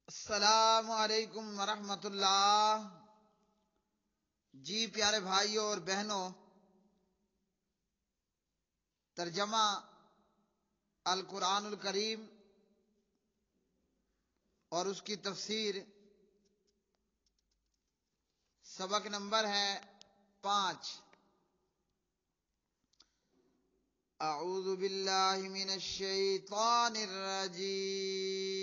السلام علیکم ورحمۃ اللہ۔ جی پیارے بھائیوں اور بہنوں، ترجمہ القرآن الکریم اور اس کی تفسیر، سبق نمبر ہے 5۔ اعوذ باللہ من الشیطان الرجیم۔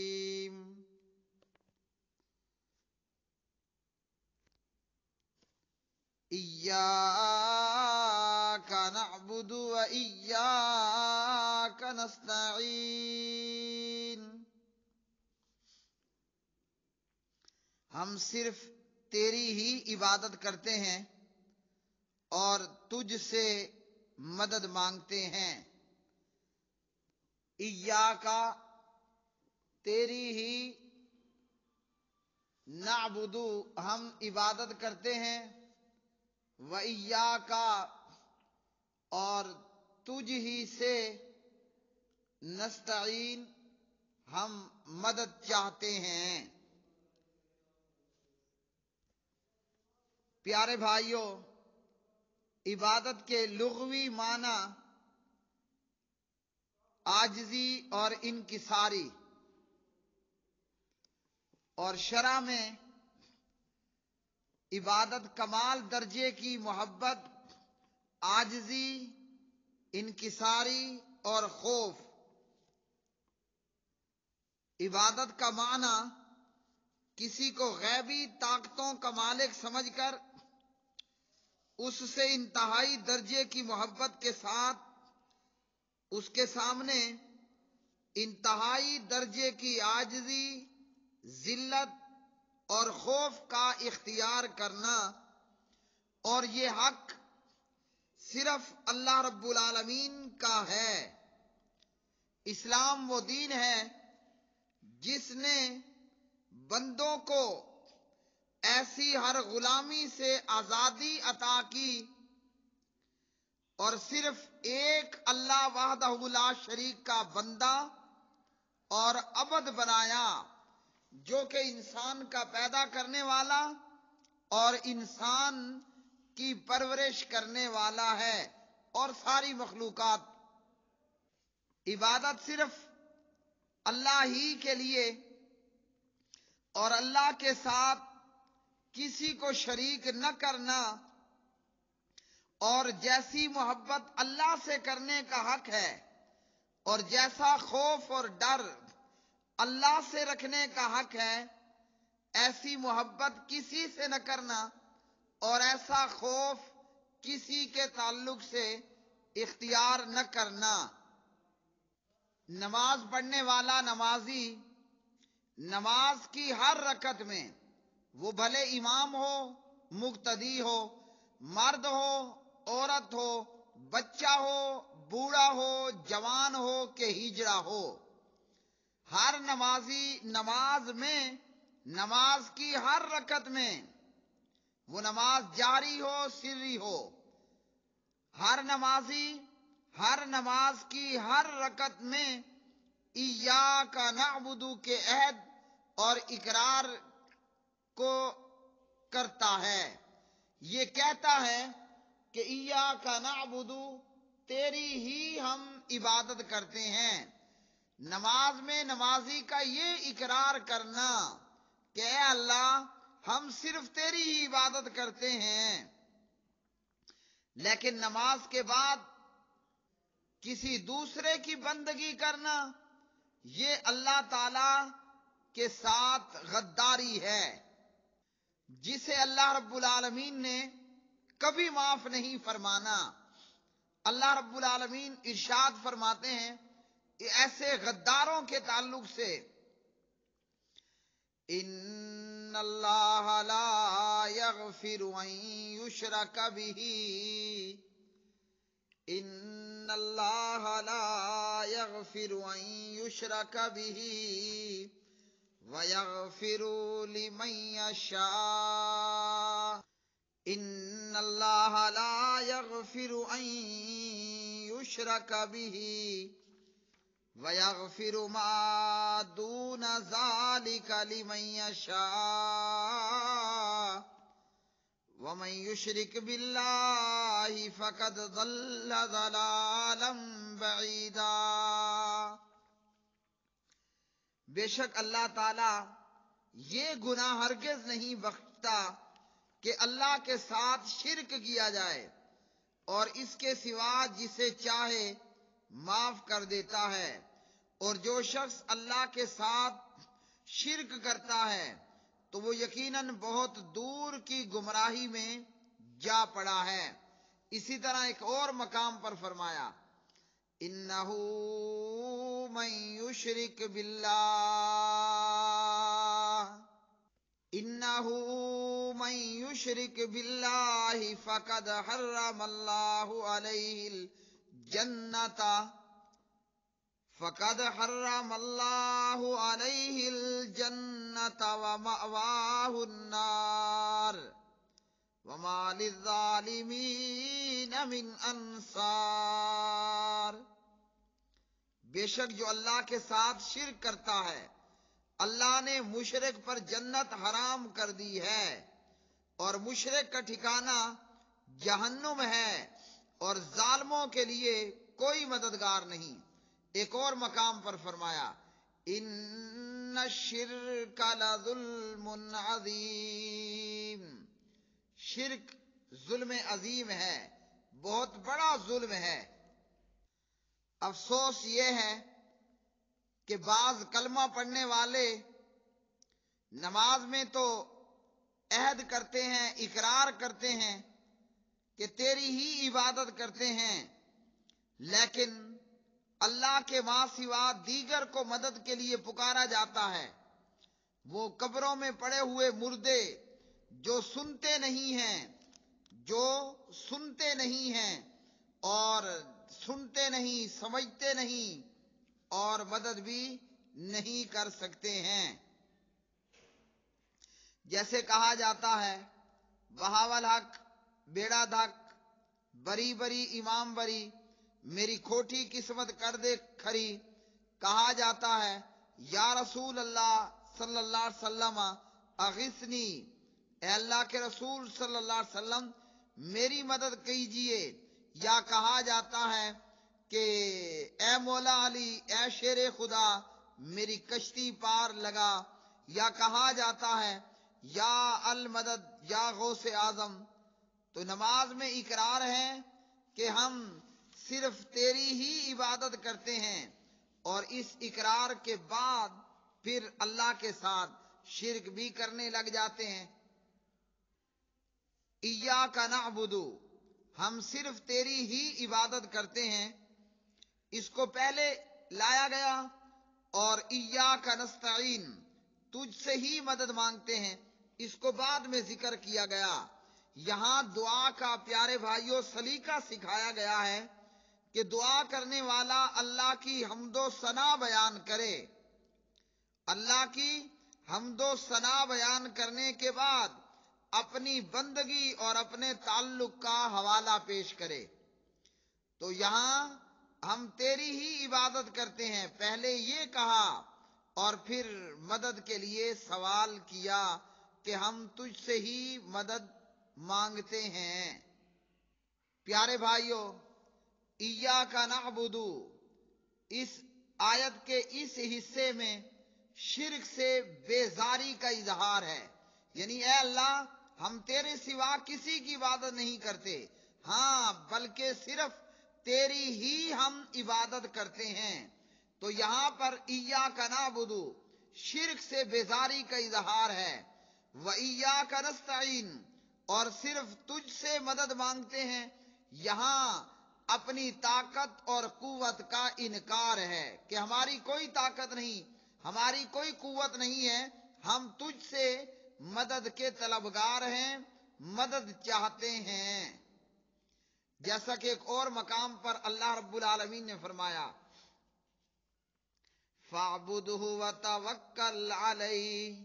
ایاک نعبد و ایاک نستعین۔ ہم صرف تیری ہی عبادت کرتے ہیں اور تجھ سے مدد مانگتے ہیں۔ ایاک، تیری ہی، نعبد، ہم عبادت کرتے ہیں، وَإِيَّاكَ، اور تجھ ہی سے، نستعین، ہم مدد چاہتے ہیں۔ پیارے بھائیوں، عبادت کے لغوی معنی عاجزی اور انکساری، اور شرع میں عبادت کمال درجے کی محبت، عاجزی، انکساری اور خوف۔ عبادت کا معنی کسی کو غیبی طاقتوں کا مالک سمجھ کر اس سے انتہائی درجے کی محبت کے ساتھ اس کے سامنے انتہائی درجے کی عاجزی، ذلت اور خوف کا اختیار کرنا، اور یہ حق صرف اللہ رب العالمین کا ہے۔ اسلام وہ دین ہے جس نے بندوں کو ایسی ہر غلامی سے آزادی عطا کی اور صرف ایک اللہ وحدہ لا شریک کا بندہ اور عبد بنایا، جو کہ انسان کا پیدا کرنے والا اور انسان کی پرورش کرنے والا ہے، اور ساری مخلوقات۔ عبادت صرف اللہ ہی کے لیے اور اللہ کے ساتھ کسی کو شریک نہ کرنا، اور جیسی محبت اللہ سے کرنے کا حق ہے اور جیسا خوف اور ڈر اللہ سے رکھنے کا حق ہے، ایسی محبت کسی سے نہ کرنا اور ایسا خوف کسی کے تعلق سے اختیار نہ کرنا۔ نماز پڑھنے والا نمازی نماز کی ہر رکعت میں، وہ بھلے امام ہو، مقتدی ہو، مرد ہو، عورت ہو، بچہ ہو، بوڑھا ہو، جوان ہو کہ ہجڑا ہو، ہر نمازی نماز میں، نماز کی ہر رکعت میں، وہ نماز جاری ہو سری ہو، ہر نمازی ہر نماز کی ہر رکعت میں ایاک نعبد کے عہد اور اقرار کو کرتا ہے۔ یہ کہتا ہے کہ ایاک نعبد، تیری ہی ہم عبادت کرتے ہیں۔ نماز میں نمازی کا یہ اقرار کرنا کہ اے اللہ، ہم صرف تیری ہی عبادت کرتے ہیں، لیکن نماز کے بعد کسی دوسرے کی بندگی کرنا، یہ اللہ تعالی کے ساتھ غداری ہے، جسے اللہ رب العالمین نے کبھی معاف نہیں فرمانا۔ اللہ رب العالمین ارشاد فرماتے ہیں کہ ایسے غداروں کے تعلق سے، ان اللہ لا یغفر ان یشرک بہ، ان اللہ لا یغفر ان یشرک بہ ویغفر لمن یشاء، ان اللہ لا یغفر ان یشرک بہ وَيَغْفِرُ مَا دُونَ ذَلِكَ لِمَن يَشَاءُ وَمَن يُشْرِكْ بِاللَّهِ فَقَدْ ضَلَّ ضَلَالًا بَعِيدًا۔ بے شک اللہ تعالی یہ گناہ ہرگز نہیں بخشتا کہ اللہ کے ساتھ شرک کیا جائے، اور اس کے سوا جسے چاہے معاف کر دیتا ہے، اور جو شخص اللہ کے ساتھ شرک کرتا ہے تو وہ یقیناً بہت دور کی گمراہی میں جا پڑا ہے۔ اسی طرح ایک اور مقام پر فرمایا اِنَّهُ مَن يُشْرِكْ بِاللَّهِ اِنَّهُ مَن يُشْرِكْ بِاللَّهِ فَقَدْ حَرَّمَ اللَّهُ عَلَيْهِ الْجَنَّةَ وَمَأْوَاهُ النَّارُ وَمَا لِلظَّالِمِينَ مِنْ أَنصَارٍ۔ بے شک جو اللہ کے ساتھ شرک کرتا ہے اللہ نے مشرک پر جنت حرام کر دی ہے، اور مشرک کا ٹھکانہ جہنم ہے، اور ظالموں کے لیے کوئی مددگار نہیں۔ ایک اور مقام پر فرمایا ان الشرک لظلم عظیم، شرک ظلم عظیم ہے، بہت بڑا ظلم ہے۔ افسوس یہ ہے کہ بعض کلمہ پڑھنے والے نماز میں تو عہد کرتے ہیں، اقرار کرتے ہیں کہ تیری ہی عبادت کرتے ہیں، لیکن اللہ کے ماں سوا دیگر کو مدد کے لیے پکارا جاتا ہے۔ وہ قبروں میں پڑے ہوئے مردے جو سنتے نہیں ہیں اور سنتے نہیں، سمجھتے نہیں، اور مدد بھی نہیں کر سکتے ہیں۔ جیسے کہا جاتا ہے بہاول حق بیڑا دھک، بری بری امام بری، میری کھوٹی قسمت کر دے کھری۔ کہا جاتا ہے یا رسول اللہ صلی اللہ علیہ وسلم اغثنی، اے اللہ کے رسول صلی اللہ علیہ وسلم میری مدد کیجئے۔ یا کہا جاتا ہے کہ اے مولا علی، اے شیر خدا میری کشتی پار لگا۔ یا کہا جاتا ہے یا المدد یا غوث اعظم۔ تو نماز میں اقرار ہے کہ ہم صرف تیری ہی عبادت کرتے ہیں، اور اس اقرار کے بعد پھر اللہ کے ساتھ شرک بھی کرنے لگ جاتے ہیں۔ ایاک نعبد، ہم صرف تیری ہی عبادت کرتے ہیں، اس کو پہلے لایا گیا، اور ایاک نستعین، تجھ سے ہی مدد مانگتے ہیں، اس کو بعد میں ذکر کیا گیا۔ یہاں دعا کا پیارے بھائیوں سلیقہ سکھایا گیا ہے کہ دعا کرنے والا اللہ کی حمد و ثنا بیان کرے، اللہ کی حمد و ثنا بیان کرنے کے بعد اپنی بندگی اور اپنے تعلق کا حوالہ پیش کرے۔ تو یہاں ہم تیری ہی عبادت کرتے ہیں پہلے یہ کہا، اور پھر مدد کے لیے سوال کیا کہ ہم تجھ سے ہی مدد مانگتے ہیں۔ پیارے بھائیوں، ایاک نعبد، اس آیت کے اس حصے میں شرک سے بیزاری کا اظہار ہے، یعنی اے اللہ ہم تیرے سوا کسی کی عبادت نہیں کرتے، ہاں بلکہ صرف تیری ہی ہم عبادت کرتے ہیں۔ تو یہاں پر ایاک نعبد شرک سے بیزاری کا اظہار ہے، وَإِيَّاكَ نَسْتَعِينُ، اور صرف تجھ سے مدد مانگتے ہیں، یہاں اپنی طاقت اور قوت کا انکار ہے کہ ہماری کوئی طاقت نہیں، ہماری کوئی قوت نہیں ہے، ہم تجھ سے مدد کے طلبگار ہیں، مدد چاہتے ہیں۔ جیسا کہ ایک اور مقام پر اللہ رب العالمین نے فرمایا فَاعْبُدْهُ وَتَوَكَّلْ عَلَيْهِ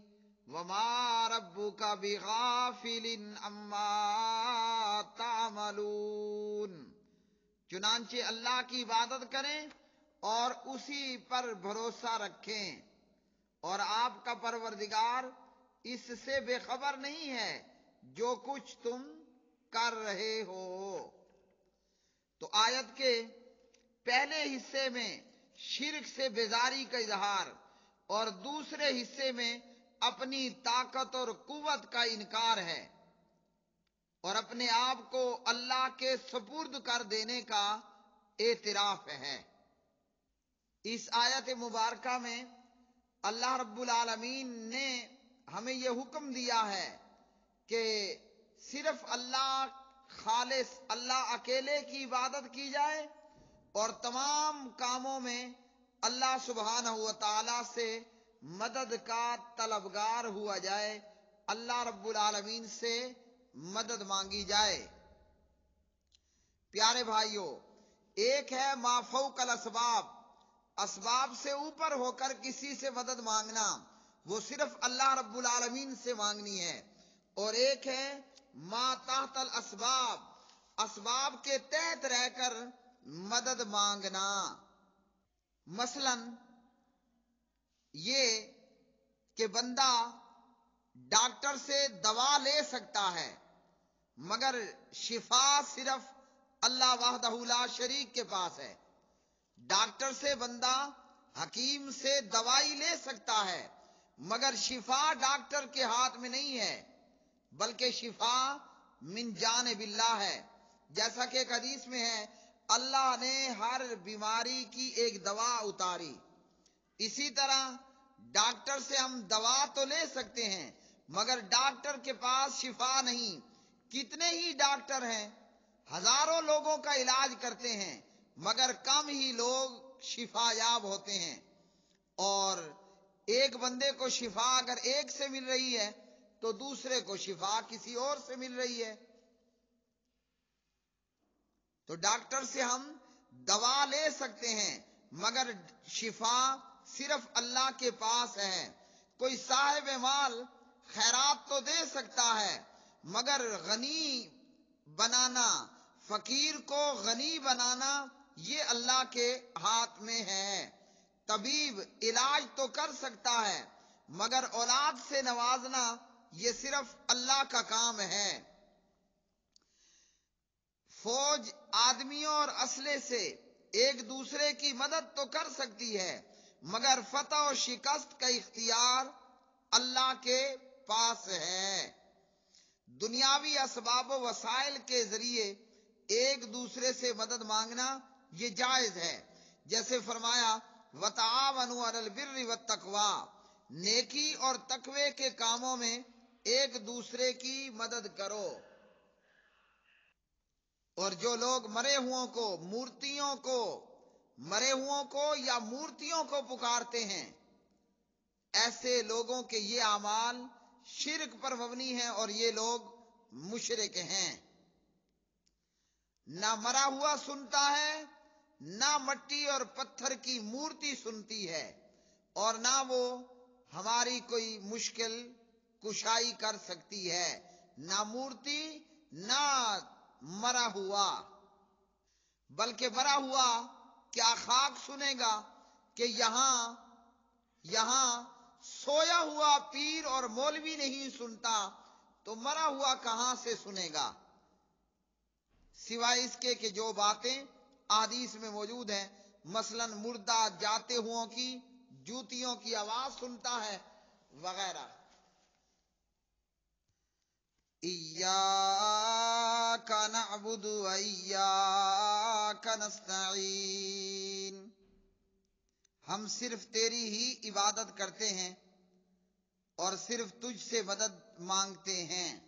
وَمَا رَبُّكَ بِغَافِلٍ عَمَّا تَعْمَلُونَ، چنانچہ اللہ کی عبادت کریں اور اسی پر بھروسہ رکھیں، اور آپ کا پروردگار اس سے بے خبر نہیں ہے جو کچھ تم کر رہے ہو۔ تو آیت کے پہلے حصے میں شرک سے بیزاری کا اظہار اور دوسرے حصے میں اپنی طاقت اور قوت کا انکار ہے اور اپنے آپ کو اللہ کے سپرد کر دینے کا اعتراف ہے۔ اس آیت مبارکہ میں اللہ رب العالمین نے ہمیں یہ حکم دیا ہے کہ صرف اللہ خالص اللہ اکیلے کی عبادت کی جائے اور تمام کاموں میں اللہ سبحانہ و تعالی سے مدد کا طلبگار ہوا جائے، اللہ رب العالمین سے مدد مانگی جائے۔ پیارے بھائیوں، ایک ہے ما فوق الاسباب، اسباب سے اوپر ہو کر کسی سے مدد مانگنا، وہ صرف اللہ رب العالمین سے مانگنی ہے، اور ایک ہے ما تحت الاسباب، اسباب کے تحت رہ کر مدد مانگنا۔ مثلا یہ کہ بندہ ڈاکٹر سے دوا لے سکتا ہے، مگر شفا صرف اللہ وحدہ لا شریک کے پاس ہے۔ ڈاکٹر سے بندہ حکیم سے دوائی لے سکتا ہے، مگر شفا ڈاکٹر کے ہاتھ میں نہیں ہے، بلکہ شفا من جانب اللہ ہے۔ جیسا کہ ایک حدیث میں ہے، اللہ نے ہر بیماری کی ایک دوا اتاری۔ اسی طرح ڈاکٹر سے ہم دوا تو لے سکتے ہیں، مگر ڈاکٹر کے پاس شفا نہیں۔ کتنے ہی ڈاکٹر ہیں، ہزاروں لوگوں کا علاج کرتے ہیں، مگر کم ہی لوگ شفا یاب ہوتے ہیں۔ اور ایک بندے کو شفا اگر ایک سے مل رہی ہے تو دوسرے کو شفا کسی اور سے مل رہی ہے۔ تو ڈاکٹر سے ہم دوا لے سکتے ہیں، مگر شفا صرف اللہ کے پاس ہے۔ کوئی صاحب مال خیرات تو دے سکتا ہے، مگر غنی بنانا، فقیر کو غنی بنانا، یہ اللہ کے ہاتھ میں ہے۔ طبیب علاج تو کر سکتا ہے، مگر اولاد سے نوازنا یہ صرف اللہ کا کام ہے۔ فوج آدمیوں اور اسلحے سے ایک دوسرے کی مدد تو کر سکتی ہے، مگر فتح و شکست کا اختیار اللہ کے پاس ہے۔ دنیاوی اسباب و وسائل کے ذریعے ایک دوسرے سے مدد مانگنا یہ جائز ہے، جیسے فرمایا وَتَعَاوَنُوا عَلَى الْبِرِّ وَالتَّقْوَىٰ، نیکی اور تقوی کے کاموں میں ایک دوسرے کی مدد کرو۔ اور جو لوگ مرے ہوں کو یا مورتیوں کو پکارتے ہیں، ایسے لوگوں کے یہ اعمال شرک پر مبنی ہیں اور یہ لوگ مشرک ہیں۔ نہ مرا ہوا سنتا ہے، نہ مٹی اور پتھر کی مورتی سنتی ہے، اور نہ وہ ہماری کوئی مشکل کشائی کر سکتی ہے، نہ مورتی نہ مرا ہوا۔ بلکہ مرا ہوا کیا خاک سنے گا کہ یہاں سویا ہوا پیر اور مولوی نہیں سنتا تو مرا ہوا کہاں سے سنے گا، سوائے اس کے کہ جو باتیں احادیث میں موجود ہیں، مثلا مردہ جاتے ہوں کی جوتیوں کی آواز سنتا ہے وغیرہ۔ ایاک نعبد و ایاک نستعین، ہم صرف تیری ہی عبادت کرتے ہیں اور صرف تجھ سے مدد مانگتے ہیں۔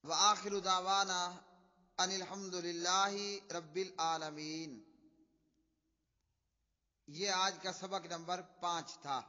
وآخر دعوانا ان الحمد للہ رب العالمین۔ یہ آج کا سبق نمبر 5 تھا۔